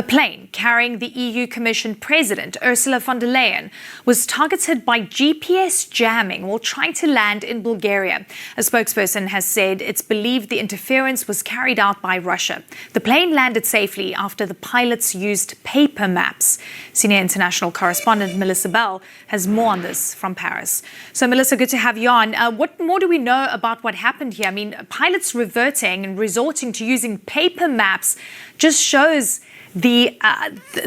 A plane carrying the EU Commission President Ursula von der Leyen was targeted by GPS jamming while trying to land in Bulgaria. A spokesperson has said it's believed the interference was carried out by Russia. The plane landed safely after the pilots used paper maps. Senior international correspondent Melissa Bell has more on this from Paris. So Melissa, good to have you on. What more do we know about what happened here? I mean, pilots reverting and resorting to using paper maps just shows the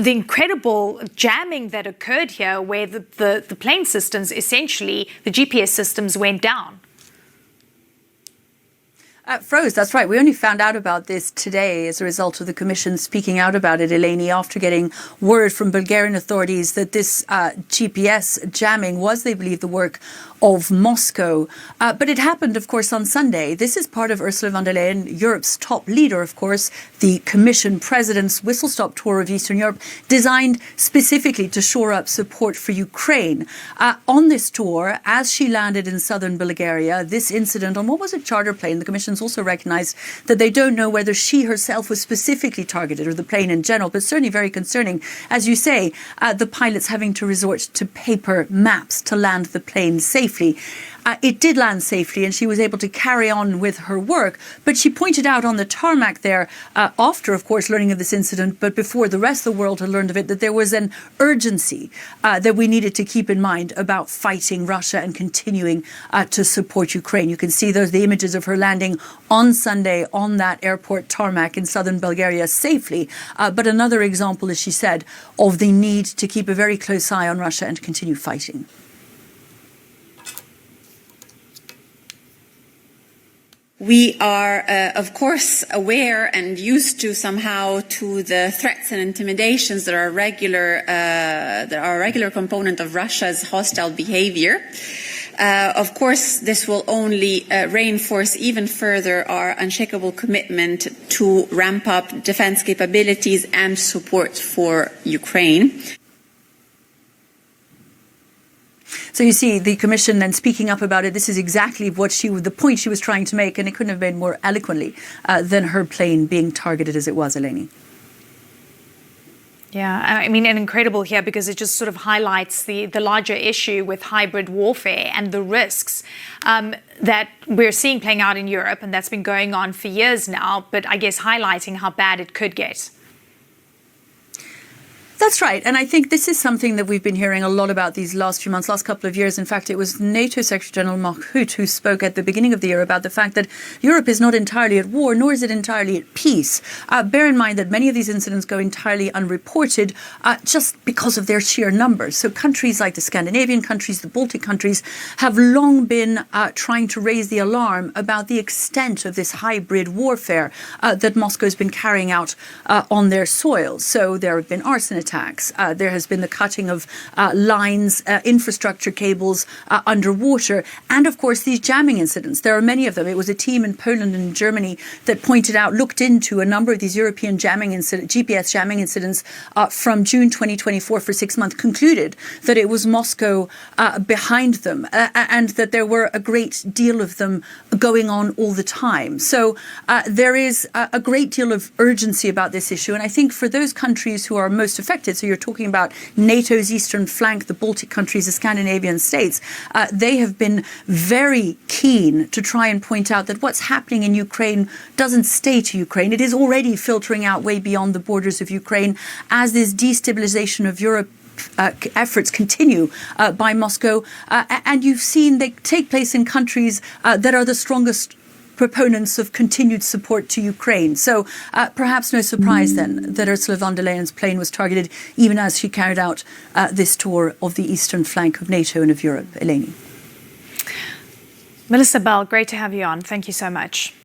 incredible jamming that occurred here, where the plane systems, essentially the GPS systems, went down. Froze, that's right. We only found out about this today as a result of the Commission speaking out about it, Eleni, after getting word from Bulgarian authorities that this GPS jamming was, they believe, the work of Moscow. But it happened, of course, on Sunday. This is part of Ursula von der Leyen, Europe's top leader, of course, the Commission President's whistle-stop tour of Eastern Europe, designed specifically to shore up support for Ukraine. On this tour, as she landed in southern Bulgaria, this incident on what was a charter plane, the Commission's also recognized that they don't know whether she herself was specifically targeted or the plane in general, but certainly very concerning. As you say, the pilots having to resort to paper maps to land the plane safely. It did land safely and she was able to carry on with her work. But she pointed out on the tarmac there, after, of course, learning of this incident, but before the rest of the world had learned of it, that there was an urgency that we needed to keep in mind about fighting Russia and continuing to support Ukraine. You can see the images of her landing on Sunday on that airport tarmac in southern Bulgaria safely. But another example, as she said, of the need to keep a very close eye on Russia and continue fighting. We are, of course, aware and used to somehow to the threats and intimidations that are a regular component of Russia's hostile behavior. Of course, this will only reinforce even further our unshakable commitment to ramp up defense capabilities and support for Ukraine. So you see the Commission then speaking up about it. This is exactly what the point she was trying to make, and it couldn't have been more eloquently than her plane being targeted as it was, Eleni. Yeah, I mean, and incredible here because it just sort of highlights the larger issue with hybrid warfare and the risks that we're seeing playing out in Europe, and that's been going on for years now, but I guess highlighting how bad it could get. That's right. And I think this is something that we've been hearing a lot about these last few months, last couple of years. In fact, it was NATO Secretary General Mark Rutte who spoke at the beginning of the year about the fact that Europe is not entirely at war, nor is it entirely at peace. Bear in mind that many of these incidents go entirely unreported just because of their sheer numbers. So countries like the Scandinavian countries, the Baltic countries, have long been trying to raise the alarm about the extent of this hybrid warfare that Moscow has been carrying out on their soil. So there have been arson attacks. There has been the cutting of lines, infrastructure cables underwater, and of course these jamming incidents. There are many of them. It was a team in Poland and Germany that looked into a number of these European GPS jamming incidents from June 2024 for 6 months, concluded that it was Moscow behind them and that there were a great deal of them going on all the time. So there is a great deal of urgency about this issue, and I think for those countries who are most affected, so you're talking about NATO's eastern flank, the Baltic countries, the Scandinavian states. They have been very keen to try and point out that what's happening in Ukraine doesn't stay to Ukraine. It is already filtering out way beyond the borders of Ukraine as this destabilization of Europe efforts continue by Moscow. And you've seen they take place in countries that are the strongest proponents of continued support to Ukraine. So perhaps no surprise then that Ursula von der Leyen's plane was targeted even as she carried out this tour of the eastern flank of NATO and of Europe. Eleni. Melissa Bell, great to have you on. Thank you so much.